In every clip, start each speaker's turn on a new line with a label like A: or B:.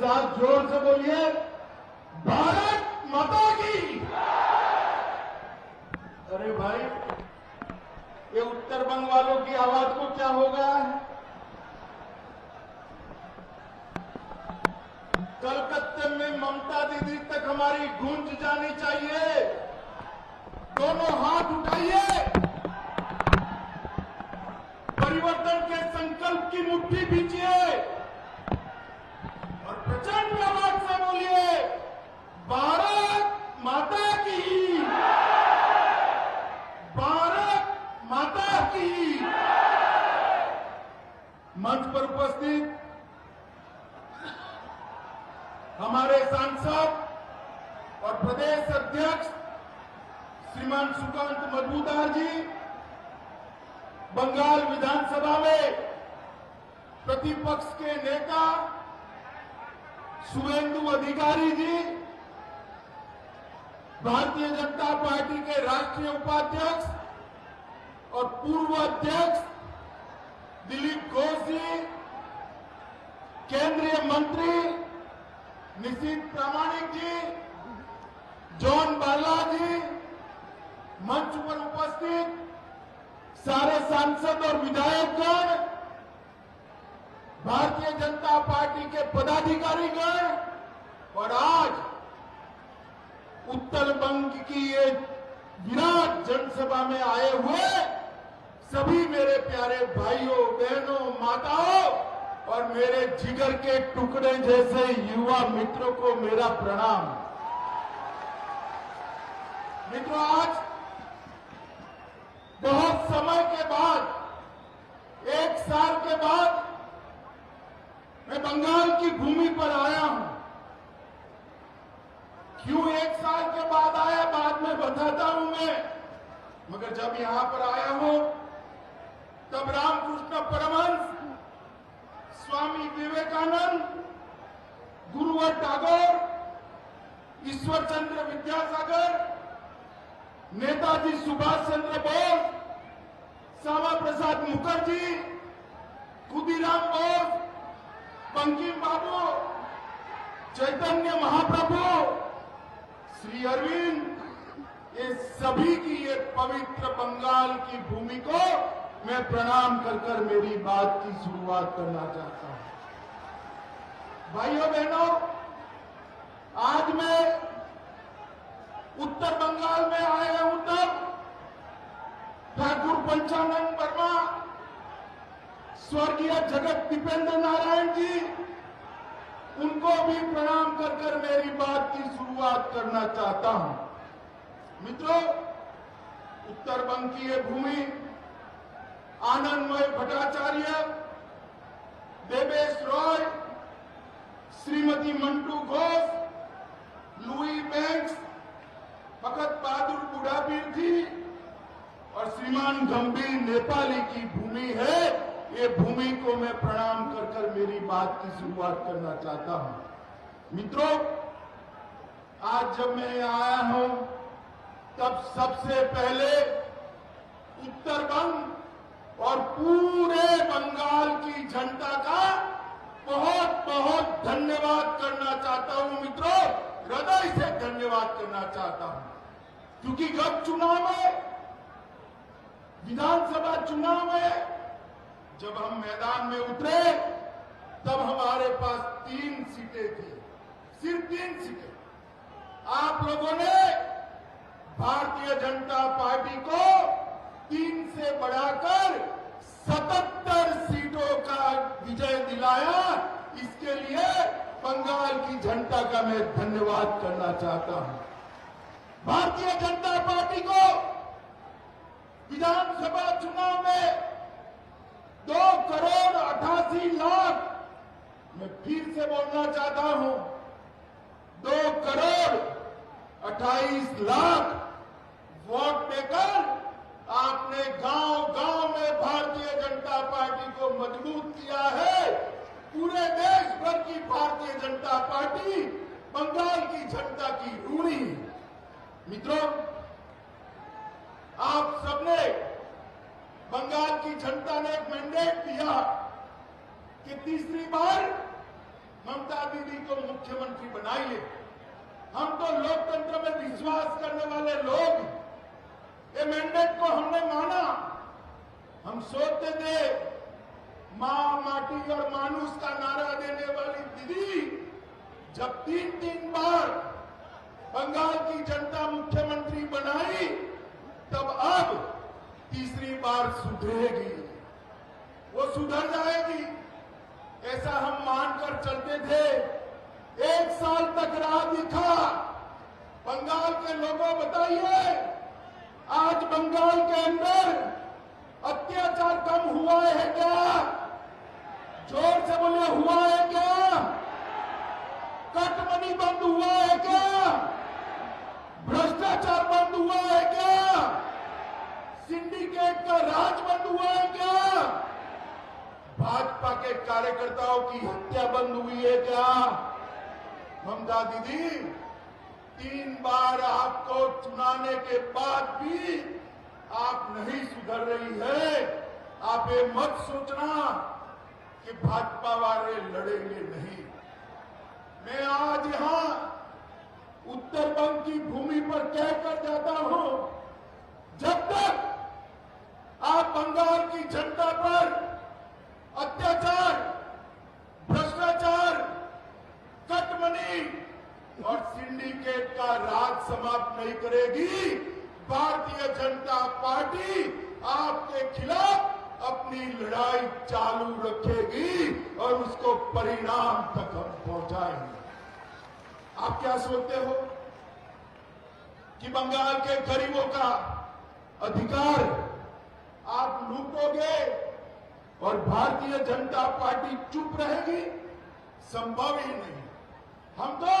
A: साथ जोर से बोलिए, भारत माता की। अरे भाई, ये उत्तर बंग वालों की आवाज को क्या हो गया है? कलकत्ते में ममता दीदी तक हमारी गूंज जानी चाहिए। दोनों हाथ उठाइए, परिवर्तन के संकल्प की मुट्ठी भींचिए और प्रचंड आवाज से बोलिए, भारत माता की, भारत माता की। मंच पर उपस्थित हमारे सांसद और प्रदेश अध्यक्ष श्रीमान सुकांत मजूमदार जी, बंगाल विधानसभा में प्रतिपक्ष के नेता शुभेंदु अधिकारी जी, भारतीय जनता पार्टी के राष्ट्रीय उपाध्यक्ष और पूर्व अध्यक्ष दिलीप घोष जी, केंद्रीय मंत्री निशित प्रामाणिक जी, जॉन बाला जी, मंच पर उपस्थित सारे सांसद और विधायकगण, भारतीय जनता पार्टी के पदाधिकारीगण और आज उत्तर बंग की ये विराट जनसभा में आए हुए सभी मेरे प्यारे भाइयों, बहनों, माताओं और मेरे जिगर के टुकड़े जैसे युवा मित्रों को मेरा प्रणाम। मित्रों, आज बहुत समय के बाद, 1 साल के बाद मैं बंगाल की भूमि पर आया हूं। क्यों 1 साल के बाद आया, बाद में बताता हूं मैं, मगर जब यहां पर आया हूं तब रामकृष्ण परमहंस, स्वामी विवेकानंद, गुरुवर टैगोर, ईश्वर चंद्र विद्यासागर, नेताजी सुभाष चंद्र बोस, श्यामा प्रसाद मुखर्जी, खुदीराम बोस, बंकिम बाबू, चैतन्य महाप्रभु, श्री अरविंद, ये सभी की ये पवित्र बंगाल की भूमि को मैं प्रणाम कर कर मेरी बात की शुरुआत करना चाहता हूं। भाइयों बहनों, आज मैं उत्तर बंगाल में आया हूं तब ठाकुर पंचानन वर्मा, स्वर्गीय जगत दीपेंद्र नारायण जी, उनको भी प्रणाम कर कर मेरी बात की शुरुआत करना चाहता हूं। मित्रों, उत्तर बंग की ये भूमि आनंदमय भट्टाचार्य, देवेश रॉय, श्रीमती मंटू घोष, लुई बैंक्स, भगत बहादुर बुढ़ापीर जी और श्रीमान गंभीर नेपाली की भूमि है। ये भूमि को मैं प्रणाम कर कर मेरी बात की शुरुआत करना चाहता हूं। मित्रों, आज जब मैं यहाँ आया हूं तब सबसे पहले उत्तर बंग और पूरे बंगाल की जनता का बहुत बहुत धन्यवाद करना चाहता हूं। मित्रों, हृदय से धन्यवाद करना चाहता हूं, क्योंकि गत चुनाव में, विधानसभा चुनाव में जब हम मैदान में उतरे तब हमारे पास 3 सीटें थी, सिर्फ 3 सीटें। आप लोगों ने भारतीय जनता पार्टी को 3 से बढ़ाकर 77 सीटों का विजय दिलाया। इसके लिए बंगाल की जनता का मैं धन्यवाद करना चाहता हूं। भारतीय जनता पार्टी को विधानसभा चुनाव में 2,88,00,000, मैं फिर से बोलना चाहता हूं, 2,28,00,000 वोट देकर आपने गांव-गांव में भारतीय जनता पार्टी को मजबूत किया है। पूरे देश भर की भारतीय जनता पार्टी बंगाल की जनता की ऋणी है। मित्रों, आप सबने, बंगाल की जनता ने एक मैंडेट दिया कि तीसरी बार ममता दीदी को मुख्यमंत्री बनाइए। हम तो लोकतंत्र में विश्वास करने वाले लोग, ये मैंडेट को हमने माना। हम सोचते थे मां, माटी और मानुष का नारा देने वाली दीदी जब 3 बार बंगाल की जनता मुख्यमंत्री बनाई, तब अब तीसरी बार सुधरेगी, वो सुधर जाएगी, ऐसा हम मानकर चलते थे। 1 साल तक राह दिखा। बंगाल के लोगों बताइए, आज बंगाल के अंदर अत्याचार कम हुआ है क्या? जोर से बोले, हुआ है क्या? कटमनी बंद हुआ है क्या? भ्रष्टाचार बंद हुआ है क्या? सिंडिकेट का राज बंद हुआ है क्या? भाजपा के कार्यकर्ताओं की हत्या बंद हुई है क्या? ममता दीदी, 3 बार आपको चुनाने के बाद भी आप नहीं सुधर रही है। आप ये मत सोचना कि भाजपा वाले लड़ेंगे नहीं। मैं आज यहां उत्तर बंग की भूमि पर कहकर जाता हूं, जब तक आप बंगाल की जनता पर अत्याचार, भ्रष्टाचार, कटमनी और सिंडिकेट का राज समाप्त नहीं करेगी, भारतीय जनता पार्टी आपके खिलाफ अपनी लड़ाई चालू रखेगी और उसको परिणाम तक हम पहुंचाएंगे। आप क्या सोचते हो कि बंगाल के गरीबों का अधिकार आप लूटोगे और भारतीय जनता पार्टी चुप रहेगी? संभव ही नहीं। हम तो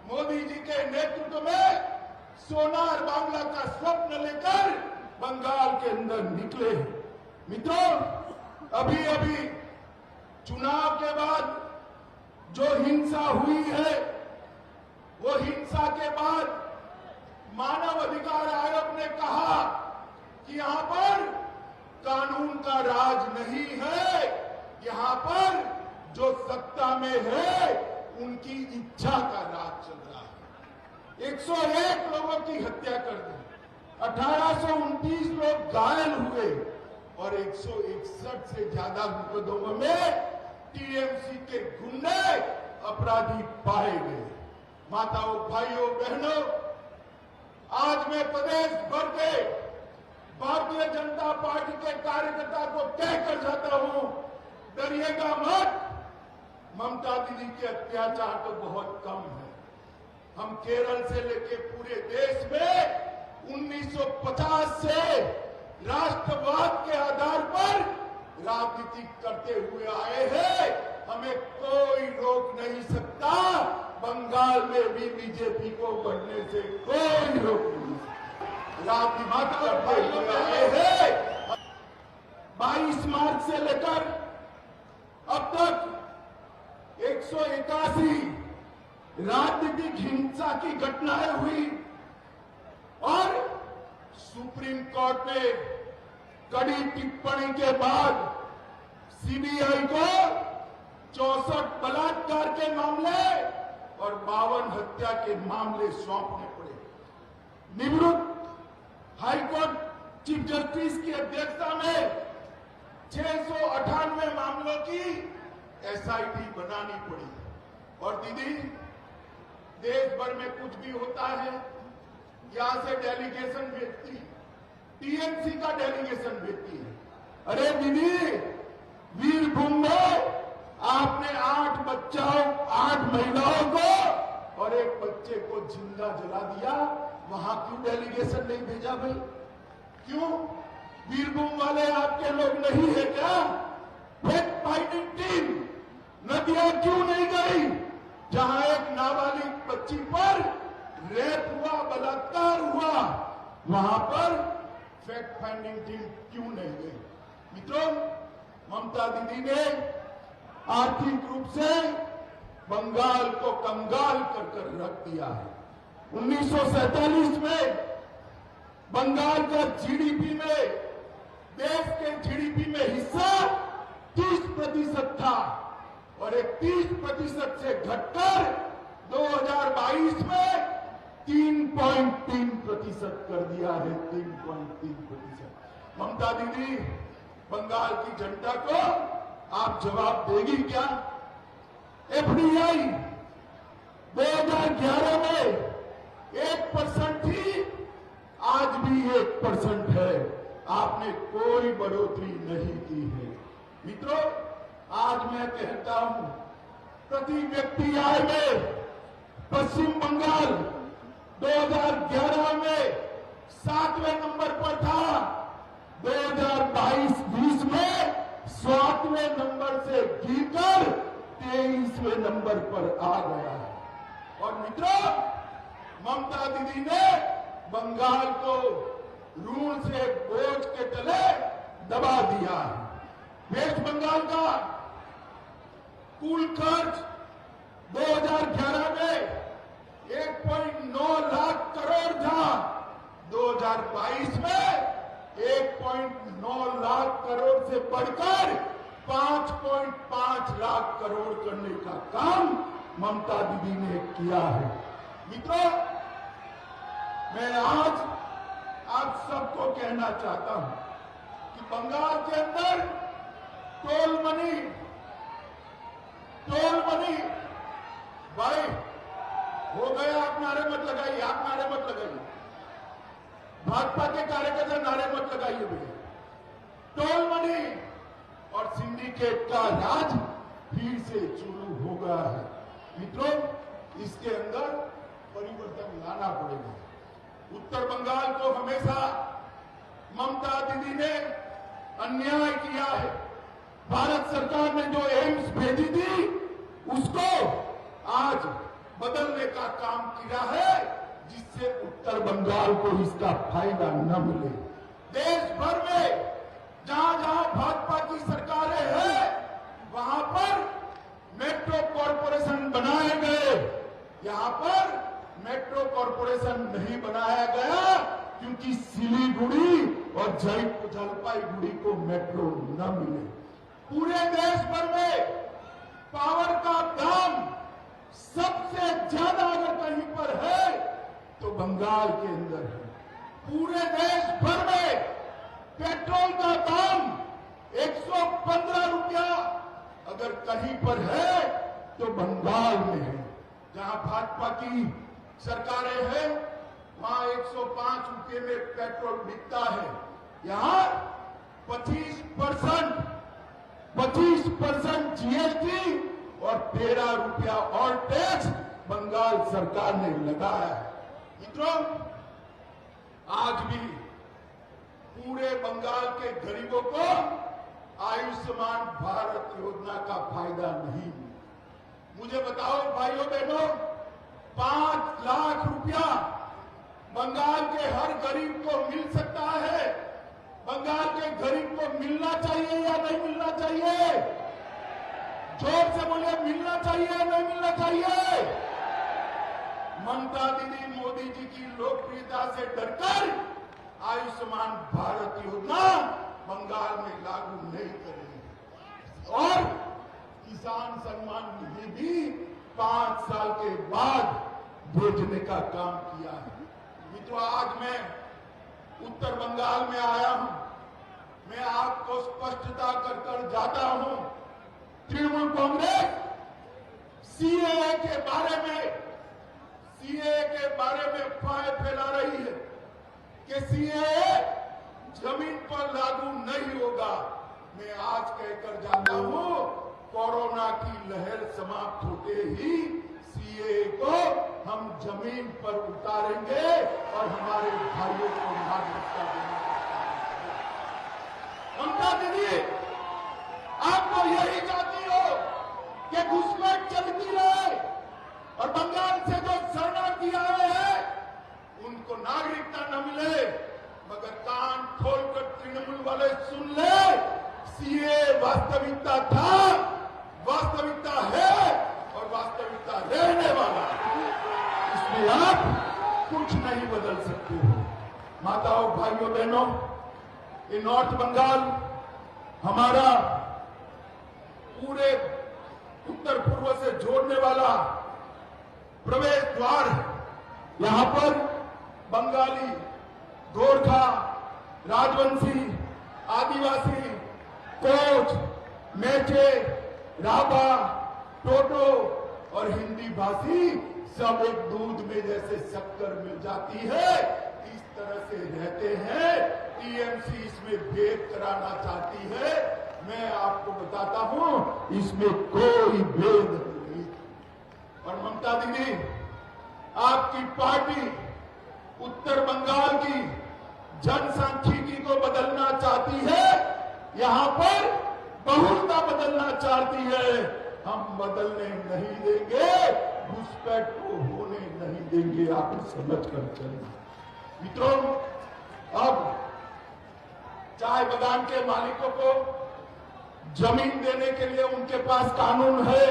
A: मोदी जी के नेतृत्व में सोनार बांग्ला का स्वप्न लेकर बंगाल के अंदर निकले। मित्रों, अभी अभी चुनाव के बाद जो हिंसा हुई है, वो हिंसा के बाद मानव अधिकार आयोग ने कहा कि यहां पर कानून का राज नहीं है, यहां पर जो सत्ता में है उनकी इच्छा का राज चल रहा है। 101 लोगों की हत्या कर दी, 1829 लोग घायल हुए और 161 से ज्यादा मुकदमों में टीएमसी के गुंडे अपराधी पाए गए। माताओं, भाइयों, बहनों, आज मैं प्रदेश भर के भारतीय जनता पार्टी के कार्यकर्ता को कहकर जाता हूं, डरिएगा मत। ममता दीदी के अत्याचार तो बहुत कम है। हम केरल से लेकर पूरे देश में 1950 से राष्ट्रवाद के आधार पर राजनीति करते हुए आए हैं। हमें कोई रोक नहीं सकता। बंगाल में भी बीजेपी को बढ़ने से कोई रोक नहीं सकता। राजनीति करते हुए आए हैं। 22 मार्च से लेकर अब तक 181 राजनीतिक हिंसा की घटनाएं हुई और सुप्रीम कोर्ट ने कड़ी टिप्पणी के बाद सीबीआई को 64 बलात्कार के मामले और 52 हत्या के मामले सौंपने पड़े। निवृत्त हाईकोर्ट चीफ जस्टिस की अध्यक्षता में 698 मामलों की एसआईटी बनानी पड़ी। और दीदी, देश भर में कुछ भी होता है, यहां से डेलीगेशन भेजती है, टीएमसी का डेलीगेशन भेजती है। अरे दीदी, वीरभूम में आपने 8 बच्चों, 8 महिलाओं को और 1 बच्चे को जिंदा जला दिया, वहां क्यों डेलीगेशन नहीं भेजा भाई? क्यों? वीरभूम वाले आपके लोग नहीं है क्या? फैक्ट फाइंडिंग टीम नदियां क्यों नहीं गई? जहां एक नाबालिग बच्ची पर रेप हुआ, बलात्कार हुआ, वहां पर फैक्ट फाइंडिंग टीम क्यों नहीं गई? मित्रों, ममता दीदी ने आर्थिक रूप से बंगाल को कंगाल कर रख दिया है। 1947 में बंगाल का जीडीपी में, देश के जीडीपी में हिस्सा 30% था। और 31% से घटकर 2022 में 3.3% कर दिया है। 3.3%। ममता दीदी, बंगाल की जनता को आप जवाब देगी क्या? एफडीआई 2011 में 1% थी, आज भी 1% है। आपने कोई बढ़ोतरी नहीं की है। मित्रों, आज मैं कहता हूं, प्रति व्यक्ति आय में पश्चिम बंगाल 2011 में 7वें नंबर पर था, 2022-20 में 7वें नंबर से गिरकर 23वें नंबर पर आ गया है। और मित्रों, ममता दीदी ने बंगाल को ऋण से बोझ के तले दबा दिया है। वेस्ट बंगाल का कुल खर्च 2011 में 1.9 लाख करोड़ था, 2022 में 1.9 लाख करोड़ से बढ़कर 5.5 लाख करोड़ करने का काम ममता दीदी ने किया है। मित्रों, मैं आज आप सबको कहना चाहता हूं कि बंगाल के अंदर टोल मनी भाई हो गया। आप नारे मत लगाइए, आप नारे मत लगाइए, भाजपा के कार्यकर्ता नारे मत लगाइए भैया। टोल मनी और सिंडिकेट का राज फिर से शुरू हो गया है। मित्रों, इसके अंदर परिवर्तन लाना पड़ेगा। उत्तर बंगाल को हमेशा ममता दीदी ने अन्याय किया है। भारत सरकार ने जो एम्स भेजी थी, उसको आज बदलने का काम किया है, जिससे उत्तर बंगाल को इसका फायदा न मिले। देश भर में जहां जहां भाजपा की सरकारें हैं, वहां पर मेट्रो कॉरपोरेशन बनाए गए। यहां पर मेट्रो कॉरपोरेशन नहीं बनाया गया क्योंकि सिलीगुड़ी और जलपाईगुड़ी को मेट्रो न मिले। पूरे देश भर में पावर का दाम सबसे ज्यादा अगर कहीं पर है तो बंगाल के अंदर है। पूरे देश भर में पेट्रोल का दाम 115 रुपया अगर कहीं पर है तो बंगाल में है। जहां भाजपा की सरकारें हैं, वहां 105 रुपये में पेट्रोल बिकता है। यहां 25% जीएसटी और 13 रुपया और टैक्स बंगाल सरकार ने लगाया है। मित्रों, आज भी पूरे बंगाल के गरीबों को आयुष्मान भारत योजना का फायदा नहीं मिला। मुझे बताओ भाइयों बहनों, 5 लाख रुपया बंगाल के हर गरीब को मिल सकता है। बंगाल के गरीब को मिलना चाहिए या नहीं मिलना चाहिए? जोर से बोलिए, मिलना चाहिए या नहीं मिलना चाहिए? ममता दीदी मोदी जी की लोकप्रियता से डरकर आयुष्मान भारत योजना बंगाल में लागू नहीं करेंगे और किसान सम्मान निधि भी 5 साल के बाद भेजने का काम किया है। मित्रों, आज मैं उत्तर बंगाल में आया हूं। मैं आपको स्पष्टता कर जाता हूं, तृणमूल कांग्रेस सीएए के बारे में अफवाहें फैला रही है कि सीएए जमीन पर लागू नहीं होगा। मैं आज कहकर जाता हूं, कोरोना की लहर समाप्त होते ही सीएए को हम जमीन पर उतारेंगे और हमारे भाइयों को नागरिकता देने का काम। ममता दीदी, आप तो यही चाहती हो कि घुसपैठ चलती रहे और बंगाल से जो शरणार्थी आए हैं उनको नागरिकता न मिले। मगर कान खोलकर तृणमूल वाले सुन ले, सीएए वास्तविकता था, वास्तविकता है और वास्तविकता रहने वाला। इसलिए आप कुछ नहीं बदल सकते हो। माताओं, भाइयों, बहनों, ये नॉर्थ बंगाल हमारा पूरे प्रवेश द्वार है। यहां पर बंगाली, गोरखा, राजवंशी, आदिवासी, कोच, मेचे, राभा, टोटो और हिंदी भाषी सब एक दूध में जैसे शक्कर मिल जाती है, इस तरह से रहते हैं। टीएमसी इसमें भेद कराना चाहती है। मैं आपको बताता हूं, इसमें कोई भेद नहीं। और ममता दीदी, आपकी पार्टी उत्तर बंगाल की जनसांख्यिकी को बदलना चाहती है, यहां पर बहुलता बदलना चाहती है। हम बदलने नहीं देंगे, घुसपैठ को होने नहीं देंगे। आप समझ कर चलें। मित्रों, अब चाय बागान के मालिकों को जमीन देने के लिए उनके पास कानून है,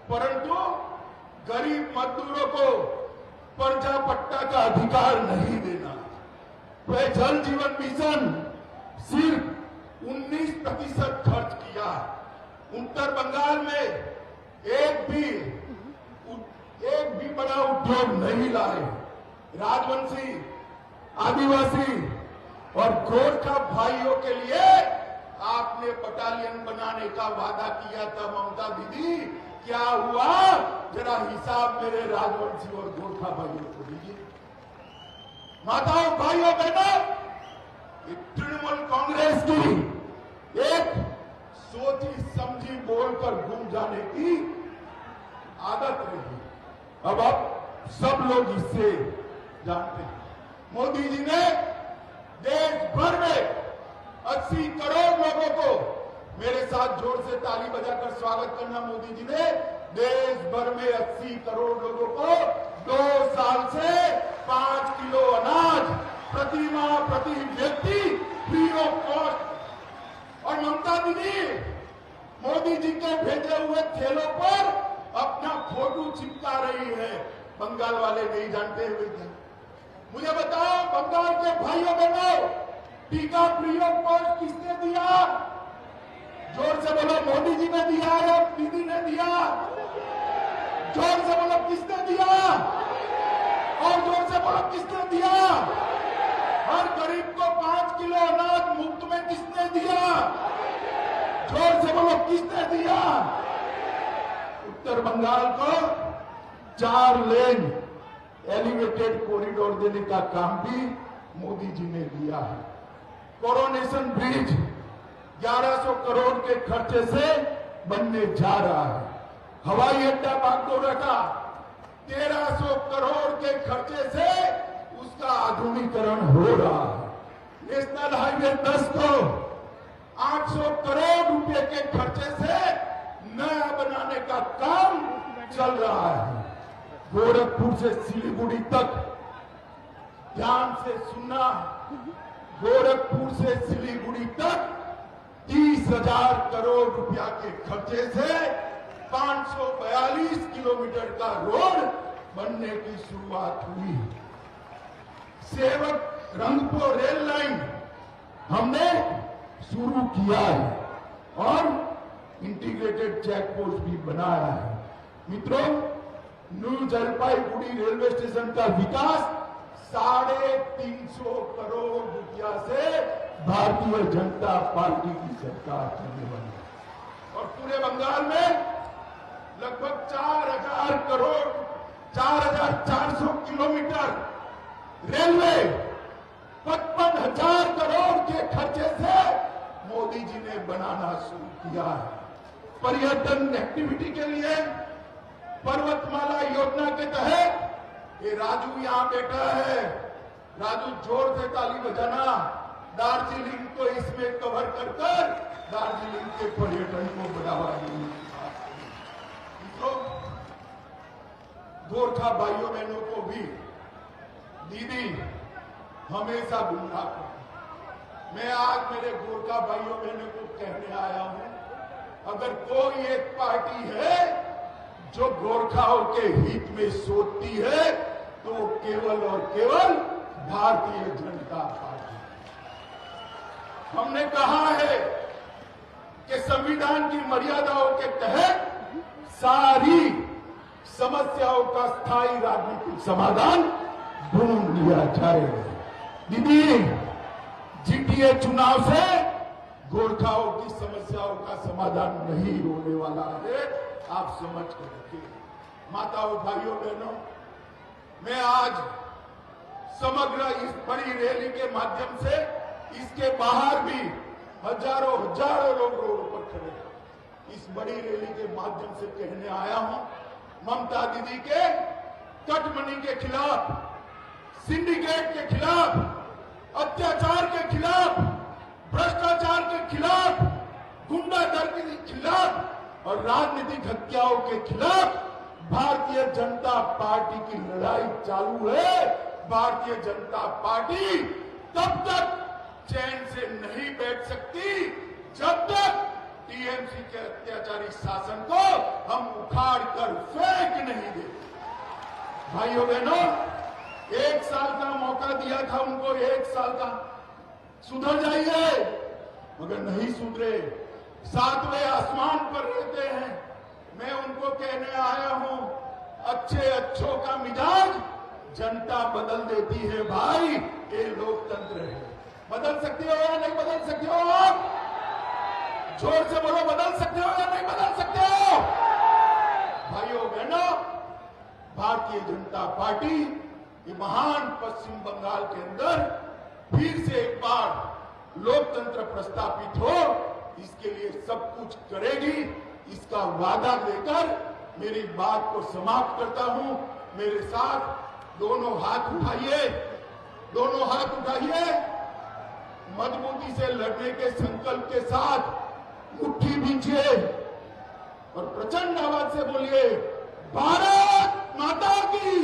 A: परंतु गरीब मजदूरों को पर्चा पट्टा का अधिकार नहीं देना। वह जल जीवन मिशन सिर्फ 19% खर्च किया। उत्तर बंगाल में एक भी बड़ा उद्योग नहीं लाए। राजवंशी, आदिवासी और गोरखा भाइयों के लिए आपने बटालियन बनाने का वादा किया था ममता दीदी, क्या हुआ? जरा हिसाब मेरे राजवंशी और गोरखा भाइयों को दीजिए। माताओं, भाइयों, बहनों, तृणमूल कांग्रेस की एक सोची समझी बोलकर घूम जाने की आदत रही। अब सब लोग इससे जानते हैं। मोदी जी ने देश भर में 80 करोड़ लोगों को, मेरे साथ जोर से ताली बजाकर स्वागत करना, मोदी जी ने देश भर में 80 करोड़ लोगों को 2 साल से 5 किलो अनाज प्रति माह प्रति व्यक्ति फ्री ऑफ कॉस्ट। और ममता दीदी मोदी जी के भेजे हुए थैलों पर अपना फोटो चिपका रही है। बंगाल वाले नहीं जानते हुए थे। मुझे बताओ, बंगाल के भाइयों बहनों, टीका फ्री ऑफ कॉस्ट किसने दिया? जोर से बोलो, मोदी जी ने दिया या दीदी ने दिया? जोर से बोलो, किसने दिया? और जोर से बोलो, किसने दिया? हर गरीब को 5 किलो अनाज मुफ्त में किसने दिया? जोर से बोलो, किसने दिया? उत्तर बंगाल को 4 लेन एलिवेटेड कॉरिडोर देने का काम भी मोदी जी ने दिया है। कोरोनेशन ब्रिज 1100 करोड़ के खर्चे से बनने जा रहा है। हवाई अड्डा बागडोगरा का 1300 करोड़ के खर्चे से उसका आधुनिकीकरण हो रहा है। नेशनल हाईवे 10 को 800 करोड़ रुपए के खर्चे से नया बनाने का काम चल रहा है। गोरखपुर से सिलीगुड़ी तक, ध्यान से सुनना, गोरखपुर से सिलीगुड़ी तक 30,000 करोड़ रुपया के खर्चे से 542 किलोमीटर का रोड बनने की शुरुआत हुई। सेवक रंगपुर रेल लाइन हमने शुरू किया है और इंटीग्रेटेड चेक पोस्ट भी बनाया है। मित्रों, न्यू जलपाईगुड़ी रेलवे स्टेशन का विकास 350 करोड़ रुपया से भारतीय जनता पार्टी की सरकार करने वाली है। और पूरे बंगाल में लगभग 4,000 करोड़, 4,400 किलोमीटर रेलवे 55,000 करोड़ के खर्चे से मोदी जी ने बनाना शुरू किया है। पर्यटन एक्टिविटी के लिए पर्वतमाला योजना के तहत ये राजू यहां बैठा है, राजू जोर से ताली बजाना, दार्जिलिंग को इसमें कवर कर दार्जिलिंग के पर्यटन को बढ़ावा देने की बात करें। गोरखा भाइयों बहनों को भी दीदी हमेशा गुमराह करती। मैं आज मेरे गोरखा भाइयों बहनों को कहने आया हूं, अगर कोई एक पार्टी है जो गोरखाओं के हित में सोचती है तो केवल और केवल भारतीय जनता पार्टी। हमने कहा है कि संविधान की मर्यादाओं के तहत सारी समस्याओं का स्थायी राजनीतिक समाधान ढूंढ लिया जाएगा। दीदी, जीटीए चुनाव से गोरखाओं की समस्याओं का समाधान नहीं होने वाला है, आप समझ कर रखिए। माताओं, भाइयों, बहनों, मैं आज समग्र इस बड़ी रैली के माध्यम से इसके बाहर भी हजारों लोग रोड पर खड़े हैं, इस बड़ी रैली के माध्यम से कहने आया हूं, ममता दीदी के कटमनी के खिलाफ, सिंडिकेट के खिलाफ, अत्याचार के खिलाफ, भ्रष्टाचार के खिलाफ, गुंडागर्दी के खिलाफ और राजनीतिक हत्याओं के खिलाफ भारतीय जनता पार्टी की लड़ाई चालू है। भारतीय जनता पार्टी तब तक चैन से नहीं बैठ सकती जब तक टीएमसी के अत्याचारी शासन को हम उखाड़ कर फेंक नहीं देते। भाइयों बहनों, 1 साल का मौका दिया था उनको, 1 साल का, सुधर जाइए, मगर नहीं सुधरे, 7वें आसमान पर रहते हैं। मैं उनको कहने आया हूं, अच्छों का मिजाज जनता बदल देती है भाई, ये लोकतंत्र है। बदल सकते हो या नहीं बदल सकते हो आप? जोर से बोलो, बदल सकते हो या नहीं बदल सकते हो? भाइयों बहनों, भारतीय जनता पार्टी ये महान पश्चिम बंगाल के अंदर फिर से एक बार लोकतंत्र प्रस्थापित हो, इसके लिए सब कुछ करेगी, इसका वादा देकर मेरी बात को समाप्त करता हूं। मेरे साथ दोनों हाथ उठाइए, दोनों हाथ उठाइए, मजबूती से लड़ने के संकल्प के साथ मुट्ठी भींचिए और प्रचंड आवाज से बोलिए, भारत माता की।